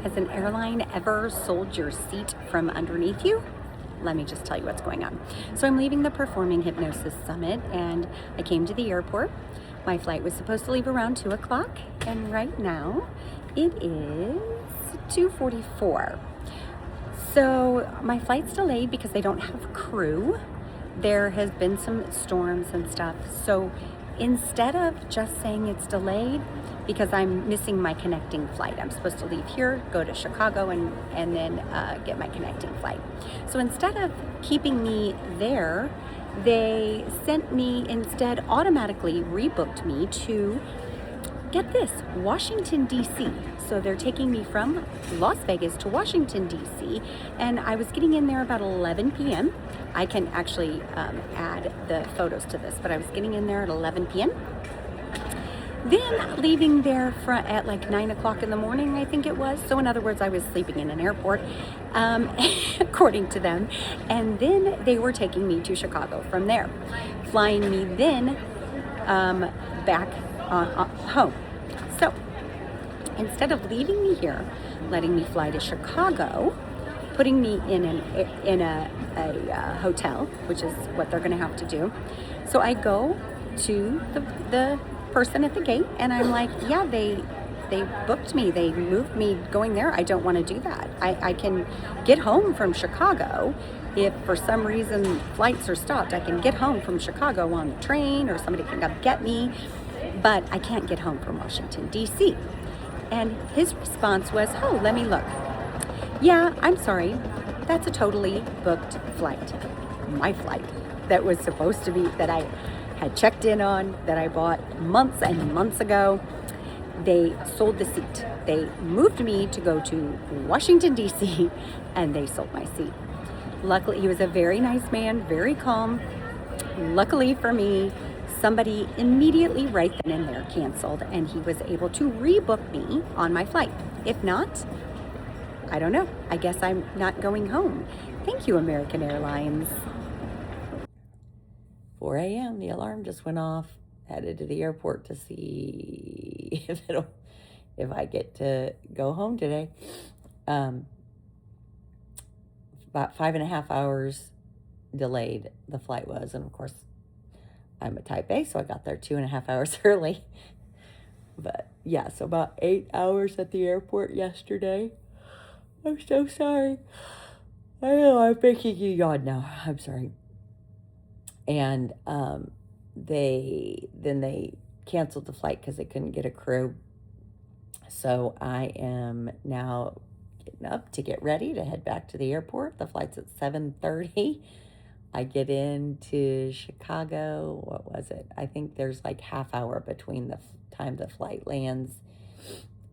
Has an airline ever sold your seat from underneath you? Let me just tell you what's going on. So I'm leaving the Performing Hypnosis Summit and I came to the airport. My flight was supposed to leave around 2 o'clock and right now it is 2:44. So my flight's delayed because they don't have crew. There has been some storms and stuff. So instead of just saying it's delayed, because I'm missing my connecting flight. I'm supposed to leave here, go to Chicago, and then get my connecting flight. So instead of keeping me there, they sent me instead, automatically rebooked me to, get this, Washington, D.C. So they're taking me from Las Vegas to Washington, D.C. And I was getting in there about 11 p.m. I can actually add the photos to this, but I was getting in there at 11 p.m. Then leaving there at like 9 o'clock in the morning, I think it was. So in other words, I was sleeping in an airport, according to them. And then they were taking me to Chicago from there, flying me then back home. So instead of leaving me here, letting me fly to Chicago, putting me in a hotel, which is what they're going to have to do. So I go to the person at the gate and I'm like, yeah, they booked me, they moved me going there. I don't want to do that. I can get home from Chicago. If for some reason flights are stopped, I can get home from Chicago on the train or somebody can come get me, but I can't get home from Washington, D.C. And his response was, oh, let me look. Yeah, I'm sorry, that's a totally booked flight. My flight that was supposed to be, that I had checked in on, that I bought months and months ago. They sold the seat. They moved me to go to Washington, D.C., and they sold my seat. Luckily, he was a very nice man, very calm. Luckily for me, somebody immediately right then and there canceled, and he was able to rebook me on my flight. If not, I don't know. I guess I'm not going home. Thank you, American Airlines. 4 a.m. the alarm just went off. Headed to the airport to see if I get to go home today. About 5.5 hours delayed the flight was, and of course I'm a type A, so I got there 2.5 hours early. But yeah, so about 8 hours at the airport yesterday. I'm so sorry. I know I'm making you yawn now. I'm sorry. And they canceled the flight because they couldn't get a crew. So I am now getting up to get ready to head back to the airport. The flight's at 7:30. I get into Chicago. What was it? I think there's like half hour between the time the flight lands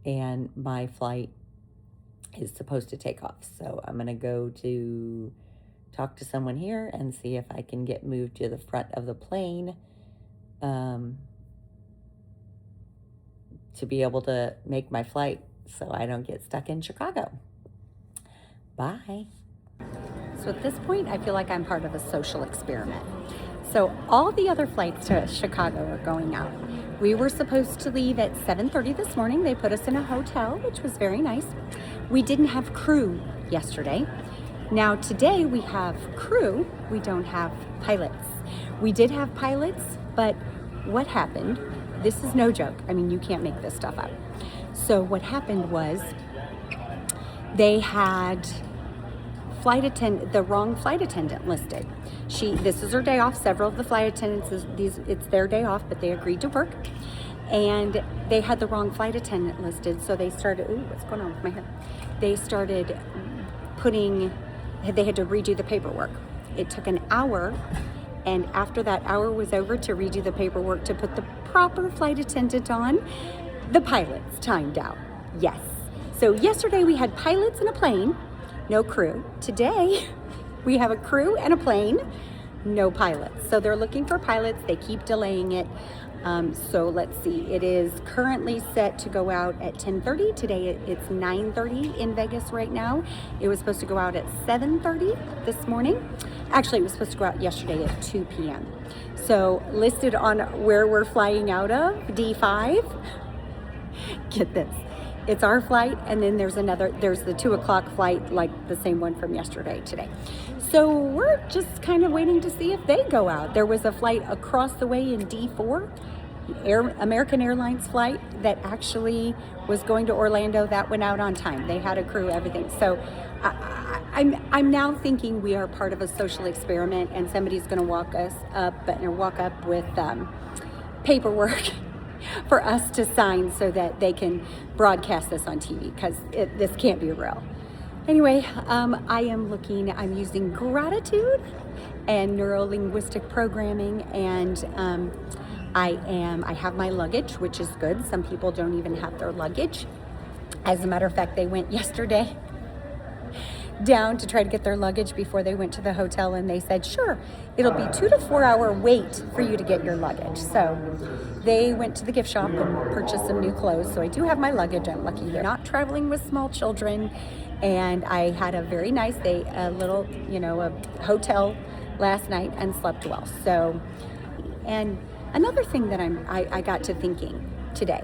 and my flight is supposed to take off. So I'm going to go to talk to someone here and see if I can get moved to the front of the plane to be able to make my flight so I don't get stuck in Chicago. Bye. So at this point, I feel like I'm part of a social experiment. So all the other flights to Chicago are going out. We were supposed to leave at 7:30 this morning. They put us in a hotel, which was very nice. We didn't have crew yesterday. Now today we have crew, we don't have pilots. We did have pilots, but what happened, this is no joke, I mean you can't make this stuff up. So what happened was they had the wrong flight attendant listed. This is her day off. Several of the flight attendants, it's their day off, but they agreed to work. And they had the wrong flight attendant listed, so they started, ooh, what's going on with my hair? They started they had to redo the paperwork. It took an hour, and after that hour was over to redo the paperwork to put the proper flight attendant on, the pilots timed out. Yes. So yesterday we had pilots and a plane, no crew. Today we have a crew and a plane, no pilots. So they're looking for pilots. They keep delaying it. So let's see, it is currently set to go out at 10:30. Today it's 9:30 in Vegas right now. It was supposed to go out at 7:30 this morning. Actually, it was supposed to go out yesterday at 2 p.m. So listed on where we're flying out of, D5, get this, it's our flight, and then there's the 2 o'clock flight, like the same one from yesterday, today. So we're just kind of waiting to see if they go out. There was a flight across the way in D4, American Airlines flight that actually was going to Orlando. That went out on time. They had a crew, everything. So I'm now thinking we are part of a social experiment, and somebody's going to walk up with paperwork for us to sign so that they can broadcast this on TV, because this can't be real. Anyway, I'm using gratitude and neuro-linguistic programming, and I have my luggage, which is good. Some people don't even have their luggage. As a matter of fact, they went yesterday down to try to get their luggage before they went to the hotel, and they said, sure, it'll be 2 to 4 hour wait for you to get your luggage. So they went to the gift shop and purchased some new clothes. So I do have my luggage. I'm lucky they're not traveling with small children. And I had a very nice day, a hotel last night, and slept well. So, and another thing that I got to thinking today,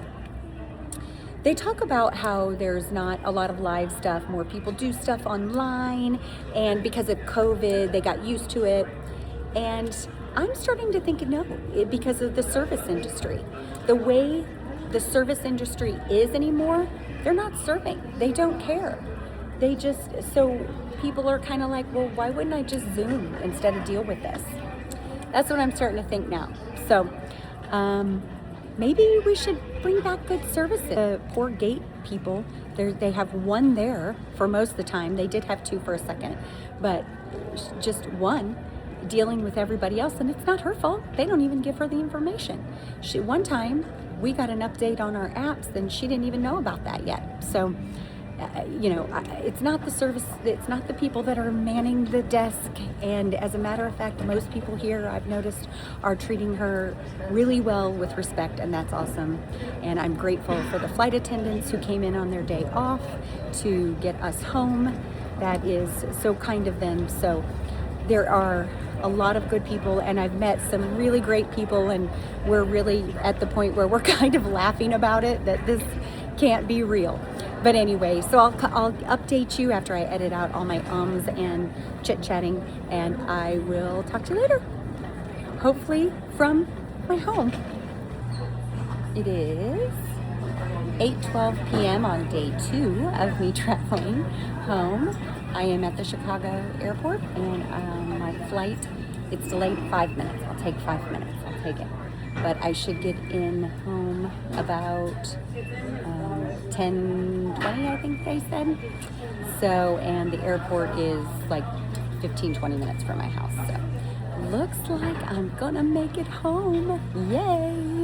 they talk about how there's not a lot of live stuff. More people do stuff online, and because of COVID, they got used to it. And I'm starting to think, no, because of the service industry. The way the service industry is anymore, they're not serving. They don't care. So people are kind of like, well, why wouldn't I just Zoom instead of deal with this? That's what I'm starting to think now. So, maybe we should bring back good services. The poor gate people, they have one there for most of the time. They did have two for a second, but just one dealing with everybody else, and it's not her fault. They don't even give her the information. One time, we got an update on our apps, and she didn't even know about that yet. So, it's not the service, it's not the people that are manning the desk. And as a matter of fact, most people here, I've noticed, are treating her really well with respect, and that's awesome. And I'm grateful for the flight attendants who came in on their day off to get us home. That is so kind of them. So there are a lot of good people, and I've met some really great people, and we're really at the point where we're kind of laughing about it, that this can't be real. But anyway, so I'll update you after I edit out all my ums and chit-chatting, and I will talk to you later, hopefully from my home. It is 8:12 p.m. on day 2 of me traveling home. I am at the Chicago airport, and my flight, it's delayed 5 minutes. I'll take 5 minutes. I'll take it. But I should get in home about 10:20, I think they said. So, and the airport is like 15-20 minutes from my house. So, looks like I'm gonna make it home. Yay!